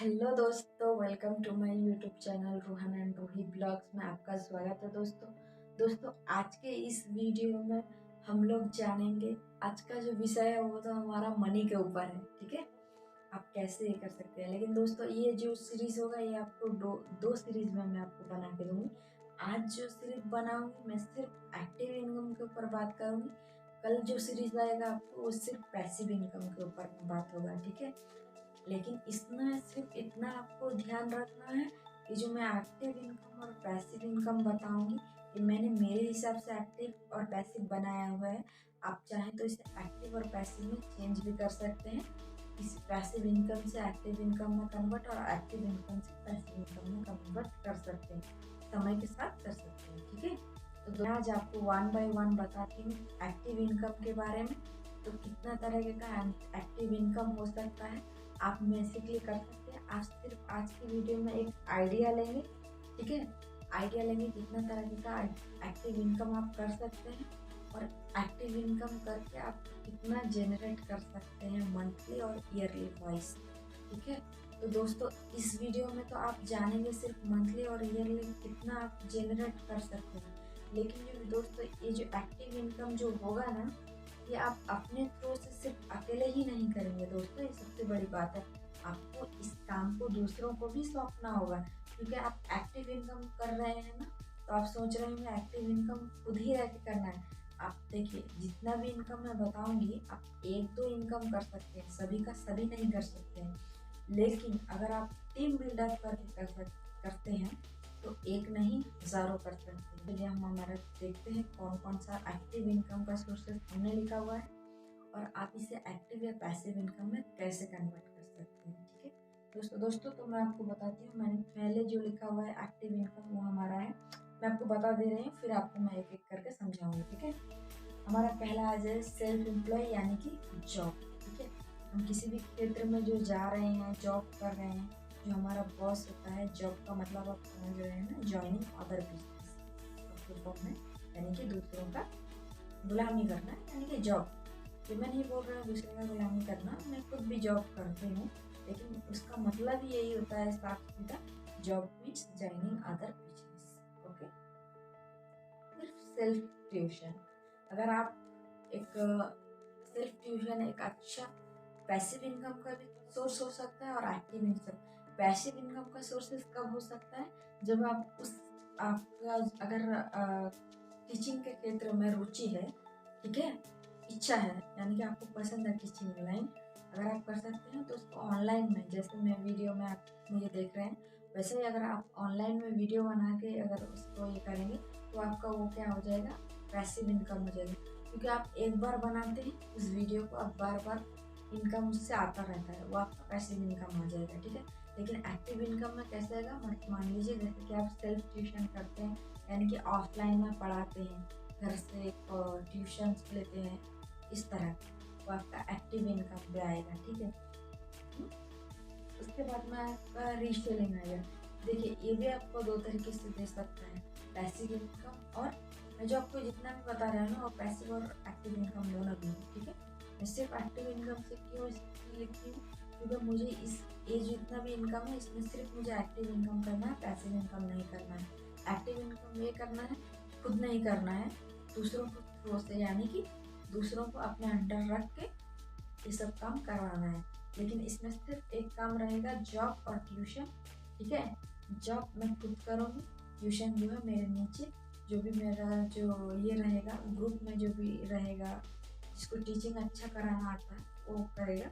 Hello दोस्तों, welcome to my YouTube channel Rohan and Ruhi vlogs में आपका स्वागत है। दोस्तों आज के इस वीडियो में हम लोग जानेंगे, आज का जो विषय है वो तो हमारा मनी के ऊपर है। ठीक है, आप कैसे ये कर सकते हैं। लेकिन दोस्तों ये जो सीरीज होगा ये आपको दो सीरीज में मैं आपको बना के दूंगी। आज जो सीरीज बनाऊंगी मैं सिर्फ एक्टिव इनकम के ऊपर बात करूंगी। कल जो सीरीज आएगा आपको वो सिर्फ पैसिव इनकम के ऊपर बात होगा। ठीक है, लेकिन इसमें सिर्फ इतना आपको ध्यान रखना है कि जो मैं एक्टिव इनकम और पैसिव इनकम बताऊंगी कि मैंने मेरे हिसाब से एक्टिव और पैसिव बनाया हुआ है। आप चाहें तो इसे एक्टिव और पैसिव में चेंज भी कर सकते हैं। इस पैसिव इनकम से एक्टिव इनकम में कन्वर्ट और एक्टिव इनकम से पैसिव इनकम में कन्वर्ट कर सकते हैं, समय के साथ कर सकते हैं। ठीक है, तो मैं आज आपको वन बाय वन बताती हूँ एक्टिव इनकम के बारे में। तो कितना तरह का एक्टिव इनकम हो सकता है आप बेसिकली कर सकते हैं। आज सिर्फ आज की वीडियो में एक आइडिया लेंगे। ठीक है, आइडिया लेंगे कितना तरह का एक्टिव इनकम आप कर सकते हैं और एक्टिव इनकम करके आप कितना जनरेट कर सकते हैं मंथली और ईयरली वाइज। ठीक है, तो दोस्तों इस वीडियो में तो आप जानेंगे सिर्फ मंथली और ईयरली कितना आप जनरेट कर सकते हैं। लेकिन जो दोस्तों ये जो एक्टिव इनकम जो होगा ना, ये आप अपने थ्रू से सिर्फ अकेले ही नहीं करेंगे दोस्तों। ये सबसे बड़ी बात है, आपको इस काम को दूसरों को भी सौंपना होगा। क्योंकि आप एक्टिव इनकम कर रहे हैं ना, तो आप सोच रहे होंगे एक्टिव इनकम खुद ही रह के करना है। आप देखिए, जितना भी इनकम मैं बताऊंगी आप एक दो इनकम कर सकते हैं, सभी का सभी नहीं कर सकते हैं। लेकिन अगर आप टीम बिल्डअप करके करते हैं तो एक नहीं हजारों कर सकते हैं। चलिए हम हमारा देखते हैं कौन कौन सा एक्टिव इनकम का सोर्सेस हमने लिखा हुआ है और आप इसे एक्टिव या पैसिव इनकम में कैसे कन्वर्ट कर सकते हैं। ठीक है दोस्तों तो मैं आपको बताती हूँ, मैंने पहले जो लिखा हुआ है एक्टिव इनकम वो हमारा है। मैं आपको बता दे रही हूँ, फिर आपको मैं एक एक करके समझाऊंगी। ठीक है, हमारा पहला आ जाए सेल्फ एम्प्लॉय यानी कि जॉब। ठीक है, हम किसी भी क्षेत्र में जो जा रहे हैं, जॉब कर रहे हैं, जो हमारा बॉस होता है, जॉब का मतलब आप समझ रहे हैं ना, ज्वाइनिंग अदर बिजनेस में, यानी कि दूसरों का गुलामी करना यानी कि जॉब। ये मैं नहीं बोल रहा हूँ दूसरे का गुलामी करना, मैं खुद भी जॉब करती हूँ, लेकिन उसका मतलब यही होता है साफ सीधा, job means joining other business. Okay, self tuition, अगर आप एक सेल्फ ट्यूशन एक अच्छा पैसिव इनकम का भी सोर्स हो सकता है और एक्टिव इनकम। पैसिव इनकम का सोर्सेस कब हो सकता है, जब आप उस आपका अगर टीचिंग के क्षेत्र में रुचि है, ठीक है, इच्छा है, यानी कि आपको पसंद है टीचिंग लाइन, अगर आप कर सकते हैं तो उसको ऑनलाइन में, जैसे मैं वीडियो में आप मुझे देख रहे हैं, वैसे ही अगर आप ऑनलाइन में वीडियो बना के अगर उसको ये करेंगे तो आपका वो क्या हो जाएगा, पैसिव इनकम हो जाएगी। क्योंकि आप एक बार बनाते हैं उस वीडियो को, आप बार बार इनकम उससे आता रहता है, वो आपका पैसिव इनकम हो जाएगा। ठीक है, लेकिन एक्टिव इनकम में कैसे आएगा, मान लीजिए जैसे कि आप सेल्फ ट्यूशन करते हैं, यानी कि ऑफलाइन में पढ़ाते हैं, घर से ट्यूशन लेते हैं, इस तरह वो आपका एक्टिव इनकम भी आएगा। ठीक है, उसके बाद में आपका रीसेलिंग आएगा। देखिए ये भी आपको दो तरीके से दे सकता है, पैसिव इनकम और मैं जो आपको जितना भी बता रहा हूँ ना, वो पैसिव और एक्टिव इनकम दोनों भी है। ठीक है, मैं सिर्फ एक्टिव इनकम से क्यों लिखती हूँ, क्योंकि मुझे इस ये जितना भी इनकम है इसमें सिर्फ मुझे एक्टिव इनकम करना है, पैसिव इनकम नहीं करना है। एक्टिव इनकम ये करना है, खुद नहीं करना है, दूसरों को थ्रू से, यानी कि दूसरों को अपने अंडर रख के ये सब काम करवाना है। लेकिन इसमें सिर्फ एक काम रहेगा, जॉब और ट्यूशन। ठीक है, जॉब मैं खुद करूँगी, ट्यूशन जो है मेरे नीचे जो भी मेरा जो ये रहेगा, ग्रुप में जो भी रहेगा, जिसको टीचिंग अच्छा कराना आता है वो करेगा,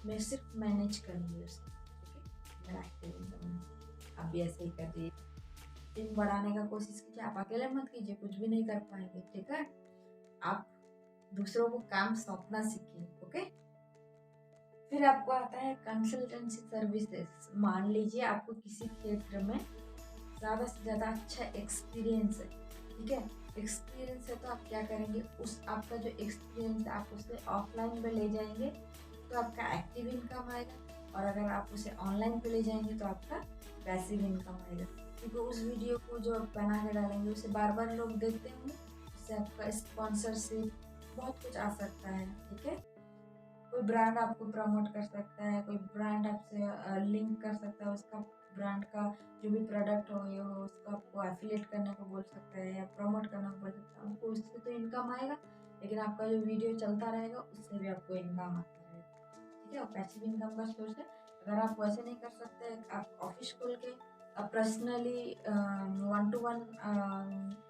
मैं सिर्फ मैनेज करूँगी उसको। ठीक है, मेरा एक्टिव इनकम है। आप भी ऐसे ही कर दिए, टीम बढ़ाने का कोशिश कीजिए, आप अकेले मत कीजिए, कुछ भी नहीं कर पाएंगे। ठीक है, आप दूसरों को काम सौंपना सीखिए। ओके, फिर आपको आता है कंसल्टेंसी सर्विसेज। मान लीजिए आपको किसी क्षेत्र में ज़्यादा से ज़्यादा अच्छा एक्सपीरियंस है। ठीक है, एक्सपीरियंस है तो आप क्या करेंगे, उस आपका जो एक्सपीरियंस है आप उसे ऑफलाइन पे ले जाएंगे तो आपका एक्टिव इनकम आएगा, और अगर आप उसे ऑनलाइन पे ले जाएंगे तो आपका पैसिव इनकम आएगा। क्योंकि उस वीडियो को जो आप बना के डालेंगे उसे बार बार लोग देखते होंगे, उससे आपका स्पॉन्सरशिप बहुत कुछ आ सकता है। ठीक है, कोई ब्रांड आपको प्रमोट कर सकता है, कोई ब्रांड आपसे लिंक कर सकता है, उसका ब्रांड का जो भी प्रोडक्ट हो ये हो उसको आपको एफिलिएट करने को बोल सकता है या प्रमोट करने को बोल सकता है। आपको उससे तो इनकम आएगा, लेकिन आपका जो वीडियो चलता रहेगा उससे भी आपको इनकम आता रहेगा। ठीक है, और पैसिव इनकम का सोर्स है। अगर आप वैसे नहीं कर सकते, आप ऑफिस खोल के आप पर्सनली 1-to-1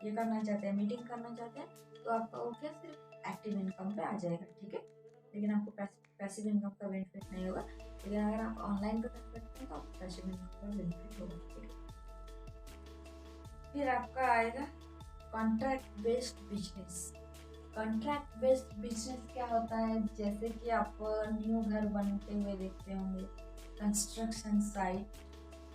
ये करना चाहते हैं, मीटिंग करना चाहते हैं, तो आपका वो क्या सिर्फ एक्टिव इनकम पे आ जाएगा। ठीक है, लेकिन आपको पैसिव इनकम का बेनिफिट नहीं होगा। लेकिन अगर आप ऑनलाइन पे कर सकते हैं तो आपको पैसिव इनकम का बेनिफिट होगा। ठीक है, फिर आपका आएगा contract based business. Contract based business क्या होता है, जैसे कि आप न्यू घर बनते हुए देखते होंगे, कंस्ट्रक्शन साइट।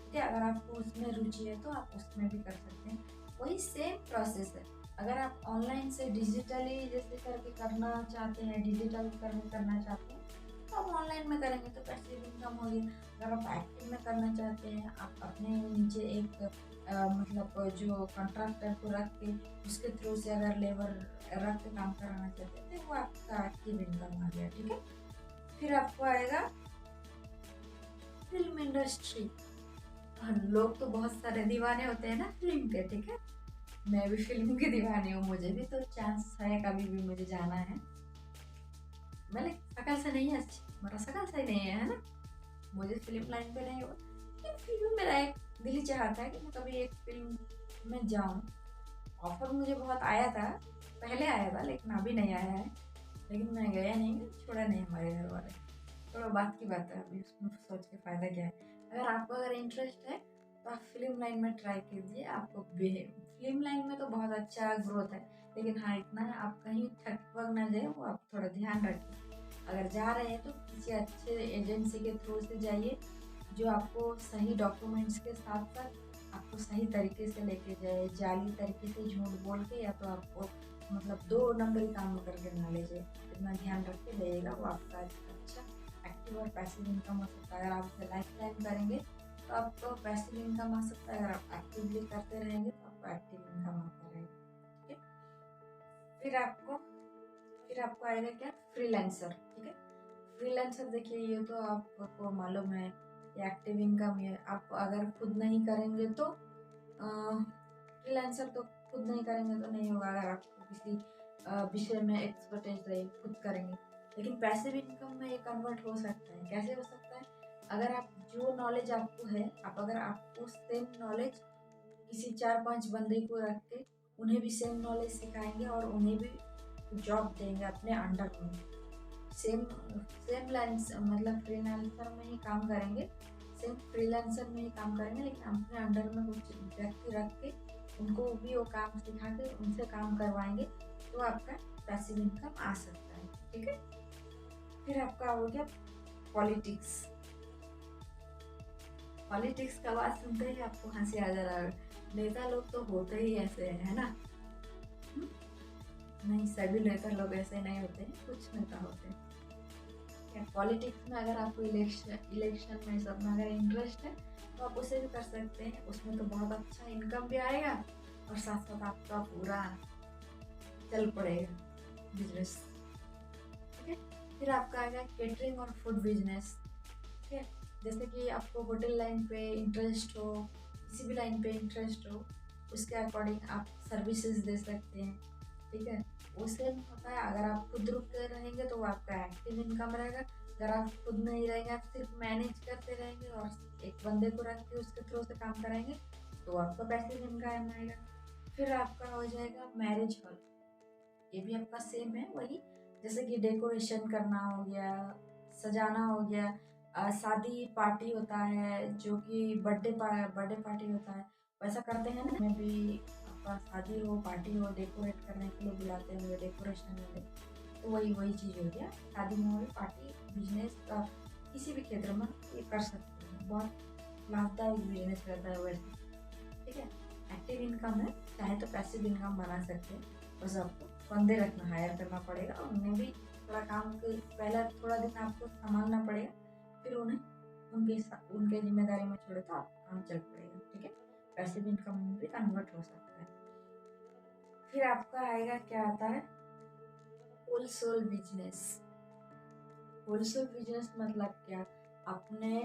ठीक है, अगर आपको उसमें रुचि है तो आप उसमें भी कर सकते हैं, वही सेम प्रोसेस है। अगर आप ऑनलाइन से डिजिटली जैसे करके करना चाहते हैं, डिजिटल करना चाहते हैं, तो आप ऑनलाइन में करेंगे तो पैसिव इनकम होगी। अगर आप एक्टिव में करना चाहते हैं, आप अपने नीचे एक मतलब जो कॉन्ट्रैक्टर को रख के उसके थ्रू से अगर लेबर रख के काम कराना चाहते हैं तो वो आपका एक्टिव इनकम आ गया। ठीक है, फिर आपको आएगा फिल्म इंडस्ट्री। लोग तो बहुत सारे दीवाने होते हैं ना फिल्म के। ठीक है, मैं भी फिल्म की दीवानी हूँ, मुझे भी तो चांस है, कभी भी मुझे जाना है। मैंने शकल से नहीं है अच्छी, मेरा शकल सही नहीं है ना, मुझे फिल्म लाइन पे नहीं हुआ, लेकिन फिर भी मेरा एक दिली चाहता है कि मैं कभी एक फिल्म में जाऊँ। ऑफर मुझे बहुत आया था, पहले आया था लेकिन अभी नहीं आया है, लेकिन मैं गया नहीं, छोड़ा नहीं हमारे घर वाले। थोड़ा बात की बात है, अभी उसमें सोच के फ़ायदा क्या है। अगर आपको अगर इंटरेस्ट है तो आप फिल्म लाइन में ट्राई कीजिए। आपको फिल्म लाइन में तो बहुत अच्छा ग्रोथ है, लेकिन हाँ इतना है आप कहीं ठग वग ना जाए, वो आप थोड़ा ध्यान रखिए। अगर जा रहे हैं तो किसी अच्छे एजेंसी के थ्रू से जाइए, जो आपको सही डॉक्यूमेंट्स के साथ साथ आपको सही तरीके से लेके जाए, जाली तरीके से झूठ बोल के या तो आपको मतलब 2 नंबरी काम करके ना ले जाए। इतना ध्यान रख के जाइएगा, वो आपका अच्छा एक्टिव और पैसिव इनकम हो सकता है। अगर आप उसे लाइफ टाइम करेंगे तो आपको पैसिव इनकम आ सकता है, अगर आप एक्टिवली करते रहेंगे तो आपको एक्टिव इनकम आता रहेगा। ठीक है, फिर आपको आएगा क्या, फ्रीलांसर। ठीक है, फ्रीलांसर देखिए ये तो आपको मालूम है, ये एक्टिव इनकम है। आप अगर खुद नहीं करेंगे तो फ्रीलांसर तो खुद नहीं करेंगे तो नहीं होगा। अगर आपको किसी विषय में एक्सपर्टाइज रहे, खुद करेंगे, लेकिन पैसिव इनकम में ये कन्वर्ट हो सकता है। कैसे हो सकता है, अगर आप जो नॉलेज आपको है, आप अगर आपको सेम नॉलेज किसी 4-5 बंदे को रख के उन्हें भी सेम नॉलेज सिखाएंगे और उन्हें भी जॉब देंगे अपने अंडर में, सेम सेम लाइन्स मतलब फ्रीलांसर में ही काम करेंगे, सेम फ्रीलांसर में ही काम करेंगे, लेकिन अपने अंडर में कुछ व्यक्ति रख के उनको भी वो काम सिखा के उनसे काम करवाएंगे, तो आपका पैसिव इनकम आ सकता है। ठीक है, फिर आपका हो गया पॉलिटिक्स। पॉलिटिक्स का बात सुनते ही आपको हंसी आ जा रहा है, नेता लोग तो होते ही ऐसे है ना। हम्म? नहीं, सभी नेता लोग ऐसे नहीं होते हैं, कुछ नेता होते हैं। पॉलिटिक्स में अगर आपको इलेक्शन में सब में अगर इंटरेस्ट है तो आप उसे भी कर सकते हैं, उसमें तो बहुत अच्छा इनकम भी आएगा और साथ साथ आपका पूरा चल पड़ेगा बिजनेस। ठीक है, फिर आपका आएगा केटरिंग और फूड बिजनेस। ठीक है, जैसे कि आपको होटल लाइन पे इंटरेस्ट हो, किसी भी लाइन पे इंटरेस्ट हो, उसके अकॉर्डिंग आप सर्विसेज दे सकते हैं। ठीक है, वो सेम होता है। अगर आप खुद रुक के रहेंगे तो वो आपका एक्टिव इनकम रहेगा। अगर आप खुद नहीं रहेंगे, आप सिर्फ मैनेज करते रहेंगे और एक बंदे को रख के उसके थ्रू से काम कराएंगे, तो आपका पैसिव इनकम आएगा। फिर आपका हो जाएगा मैरिज हॉल। ये भी आपका सेम है वही, जैसे कि डेकोरेशन करना हो गया, सजाना हो गया, शादी पार्टी होता है जो कि बर्थडे पार्टी होता है, वैसा करते हैं ना। में भी आपका शादी हो पार्टी हो, डेकोरेट करने के लिए बुलाते हैं डेकोरेशन वाले, तो वही वही चीज़ हो गया। शादी में हो पार्टी बिजनेस का किसी भी क्षेत्र में ये कर सकते हैं, बहुत लाभदायक बिजनेस रहता है वैसे। ठीक है, एक्टिव इनकम है, चाहे तो पैसिव इनकम बना सकते हैं, बस आपको बंदे रखना, हायर करना पड़ेगा, उन्हें भी थोड़ा काम के पहला थोड़ा दिन आपको संभालना पड़ेगा, फिर उन्हें उनके जिम्मेदारी में छोड़े तो आप काम चल पड़ेगा। ठीक है, पैसिव इनकम में भी कन्वर्ट हो सकता है। फिर आपका आएगा क्या आता है, होलसेल बिजनेस। होलसेल बिजनेस मतलब क्या, अपने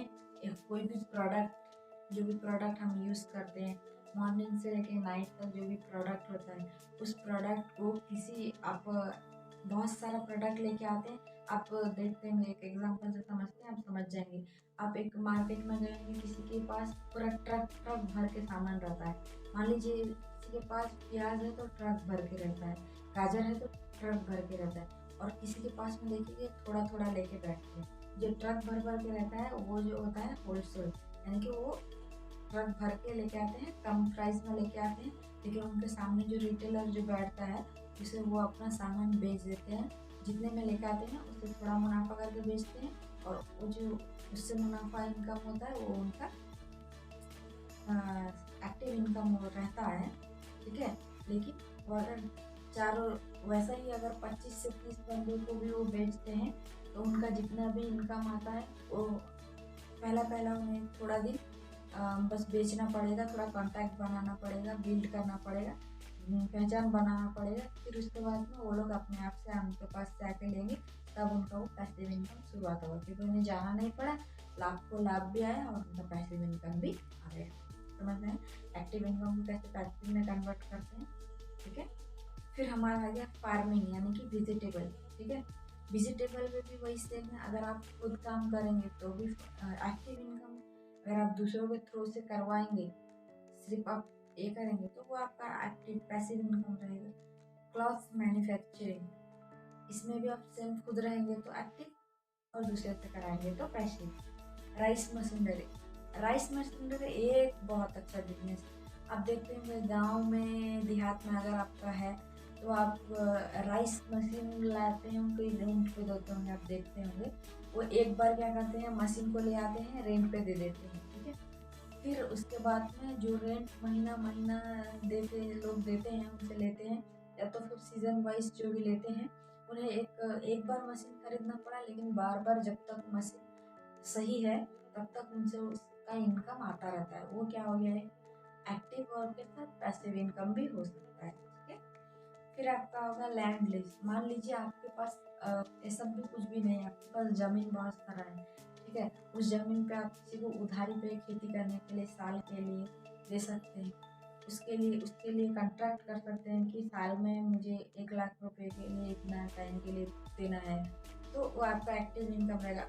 कोई भी प्रोडक्ट, जो भी प्रोडक्ट हम यूज़ करते हैं, मॉर्निंग से लेके नाइट तक जो भी प्रोडक्ट होता है, उस प्रोडक्ट को किसी आप बहुत सारा प्रोडक्ट लेके आते हैं। आप देखते हैं, एक एग्जांपल से समझते हैं, आप समझ जाएंगे। आप एक मार्केट में जाएंगे, किसी के पास पूरा ट्रक ट्रक भर के सामान रहता है। मान लीजिए किसी के पास प्याज है तो ट्रक भर के रहता है, गाजर है तो ट्रक भर के रहता है, और किसी के पास में देखिए थोड़ा थोड़ा लेके बैठते हैं। जो ट्रक भर भर के रहता है वो जो होता है होलसेल, यानी कि वो ट्रक भर के लेके आते हैं, कम प्राइस में लेके आते हैं, लेकिन उनके सामने जो रिटेलर जो बैठता है उसे वो अपना सामान बेच देते हैं। जितने में लेके आते हैं उससे थोड़ा मुनाफा करके बेचते हैं, और वो जो उससे मुनाफा इनकम होता है वो उनका एक्टिव इनकम रहता है। ठीक है, लेकिन वो अगर चारों वैसा ही अगर 25 से 30 बंदे को भी वो बेचते हैं तो उनका जितना भी इनकम आता है वो पहला पहला उन्हें थोड़ा दिन बस बेचना पड़ेगा, थोड़ा कांटेक्ट बनाना पड़ेगा, बिल्ड करना पड़ेगा, पहचान बनाना पड़ेगा। फिर उसके बाद में वो लोग अपने आप से उनके पास से आके लेंगे, तब उनका वो पैसिव इनकम शुरुआत होगा, क्योंकि उन्हें जाना नहीं पड़ा, लाभ को लाभ भी आया और उनका पैसिव इनकम भी आ गया। समझ रहे हैं एक्टिव इनकम को कैसे पैसिव में कन्वर्ट करते हैं। ठीक है, फिर हमारा आ गया फार्मिंग, यानी कि वेजिटेबल। ठीक है, वेजिटेबल में भी वही सेम है, अगर आप खुद काम करेंगे तो भी एक्टिव इनकम, अगर आप दूसरों के थ्रू से करवाएंगे, सिर्फ आप ये करेंगे तो वो आपका एक्टिव पैसिव इनकम रहेगा। क्लॉथ मैन्युफैक्चरिंग, इसमें भी आप सेम खुद रहेंगे तो एक्टिव, और दूसरे से कराएंगे तो passive. Rice machinery, rice machinery एक बहुत अच्छा बिजनेस। आप देखते होंगे गांव में देहात में अगर आपका है तो आप राइस मशीन लाते हैं, उनको रेंट पे देते होंगे, आप देखते होंगे। वो एक बार क्या करते हैं, मशीन को ले आते हैं, रेंट पे दे देते हैं। ठीक है, फिर उसके बाद में जो रेंट महीना महीना लोग देते हैं, उनसे लेते हैं, या तो फिर सीजन वाइज जो भी लेते हैं, उन्हें एक बार मशीन खरीदना पड़ा, लेकिन बार बार जब तक मशीन सही है तब तक उनसे उसका इनकम आता रहता है। वो क्या हो गया है, एक्टिव और के साथ पैसिव इनकम भी हो सकता है। ठीक है, फिर आपका होगा लैंड लीज। मान लीजिए आपके पास ये सब भी कुछ भी नहीं है, आपके पास जमीन बहुत सारा है। ठीक है, उस जमीन पे आप किसी को उधारी पे खेती करने के लिए साल के लिए दे सकते हैं। उसके लिए कॉन्ट्रैक्ट कर सकते हैं कि साल में मुझे 1 लाख रुपए के लिए इतना टाइम के लिए देना है, तो वो आपका एक्टिव इनकम रहेगा,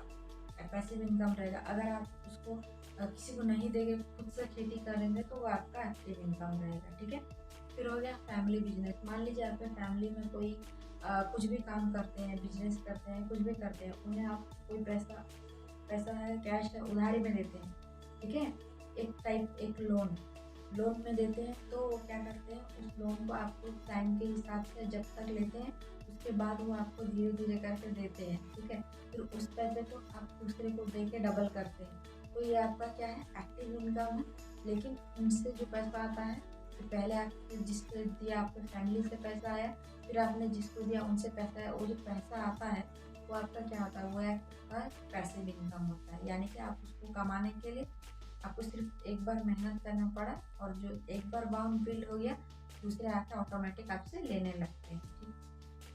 पैसिव इनकम रहेगा। अगर आप उसको किसी को नहीं देंगे, खुद से खेती करेंगे, तो वो आपका एक्टिव इनकम रहेगा। ठीक है, फिर हो गया फैमिली बिजनेस। मान लीजिए आपके फैमिली में कोई कुछ भी काम करते हैं, बिजनेस करते हैं, कुछ भी करते हैं, उन्हें आप कोई पैसा पैसा है, कैश है, उधारी में देते हैं। ठीक है, एक लोन में देते हैं, तो वो क्या करते हैं, उस लोन को आपको टाइम के हिसाब से जब तक लेते हैं, उसके बाद वो आपको धीरे धीरे करके देते हैं। ठीक है, फिर उस पैसे को आप दूसरे को दे के डबल करते हैं। तो ये आपका क्या है, एक्टिव इनकम है। लेकिन उनसे जो पैसा आता है, तो पहले आपने जिसको दिया, आपके फैमिली से पैसा आया, फिर आपने जिसको दिया उनसे पैसा आया, वो जो पैसा आता है वो आपका क्या होता है, वो आपका पैसिव इनकम होता है। यानी कि आप उसको कमाने के लिए आपको सिर्फ एक बार मेहनत करना पड़ा, और जो एक बार बाउंड बिल्ड हो गया, दूसरे आके ऑटोमेटिक आपसे लेने लगते हैं। ठीक,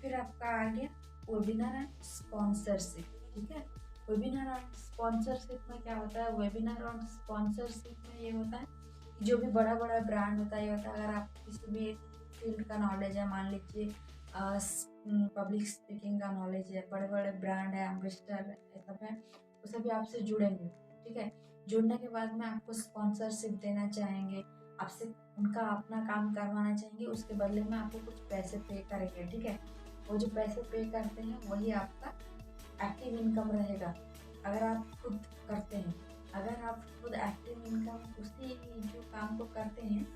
फिर आपका आ गया वेबिनार एंड स्पॉन्सरशिप। ठीक है, वेबिनार एंड स्पॉन्सरशिप में क्या होता है, वेबिनार और स्पॉन्सरशिप में ये होता है कि जो भी बड़ा बड़ा ब्रांड होता है, ये होता है अगर आप किसी भी फील्ड का नॉलेज है, मान लीजिए पब्लिक स्पीकिंग का नॉलेज है, बड़े बड़े ब्रांड है, एम्बेसडर ये सब है, वो सभी आपसे जुड़ेंगे। ठीक है, जुड़ने के बाद में आपको स्पॉन्सरशिप देना चाहेंगे, आपसे उनका अपना काम करवाना चाहेंगे, उसके बदले में आपको कुछ पैसे पे करेंगे। ठीक है, वो जो पैसे पे करते हैं वही आपका एक्टिव इनकम रहेगा। अगर आप खुद करते हैं, अगर आप खुद एक्टिव इनकम उसी जो काम को करते हैं,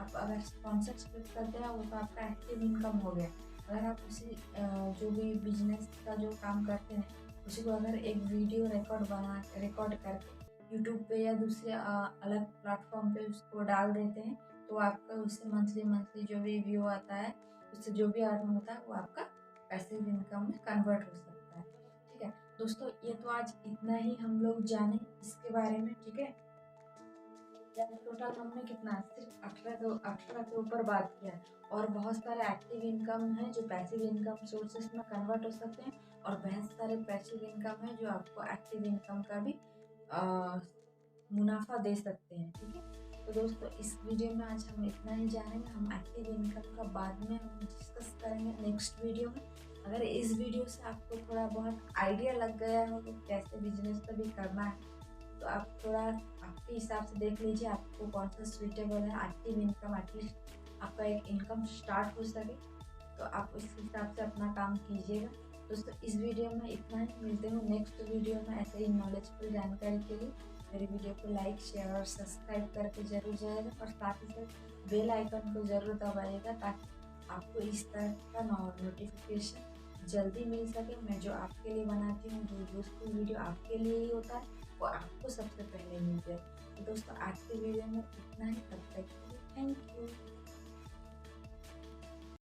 आप अगर स्पॉन्सरशिप करते हैं, वो तो आपका एक्टिव इनकम हो गया। अगर आप उसी जो भी बिजनेस का जो काम करते हैं, उसी को अगर एक वीडियो रिकॉर्ड करके यूट्यूब पे या दूसरे अलग प्लेटफॉर्म पे उसको डाल देते हैं, तो आपका उससे मंथली जो भी व्यू आता है, उससे जो भी अर्न होता है, वो आपका पैसिव इनकम में कन्वर्ट हो सकता है। ठीक है दोस्तों, ये तो आज इतना ही हम लोग जाने इसके बारे में। ठीक है, टोटल हमने कितना, सिर्फ 18 के ऊपर बात किया है, और बहुत सारे एक्टिव इनकम है जो पैसिव इनकम सोर्सेस में कन्वर्ट हो सकते हैं, और बहुत सारे पैसिव इनकम है जो आपको एक्टिव इनकम का भी मुनाफा दे सकते हैं। ठीक है, तो दोस्तों इस वीडियो में आज हम इतना ही जानेंगे। हम एक्टिव इनकम का बाद में हम डिस्कस करेंगे नेक्स्ट वीडियो में। अगर इस वीडियो से आपको थोड़ा बहुत आइडिया लग गया हो कि कैसे बिजनेस को भी करना है, तो आप थोड़ा आपके हिसाब से देख लीजिए आपको कौन सा सुइटेबल है। एक्टिव इनकम एटलीस्ट आपका एक इनकम स्टार्ट हो सके, तो आप उस हिसाब से अपना काम कीजिएगा। दोस्तों इस वीडियो में इतना ही, मिलते हैं नेक्स्ट वीडियो में ऐसे ही नॉलेजफुल जानकारी के लिए। मेरे वीडियो को लाइक, शेयर और सब्सक्राइब करके जरूर जाइएगा और साथ ही साथ बेल आइकन को जरूर दबाइएगा ताकि आपको इस तरह का नोटिफिकेशन जल्दी मिल सके। मैं जो आपके लिए बनाती हूँ, जो यूजफुल वीडियो आपके लिए ही होता है, वो आपको सबसे पहले मिल जाए। तो दोस्तों आज के वीडियो में इतना ही, तब तक के लिए थैंक यू।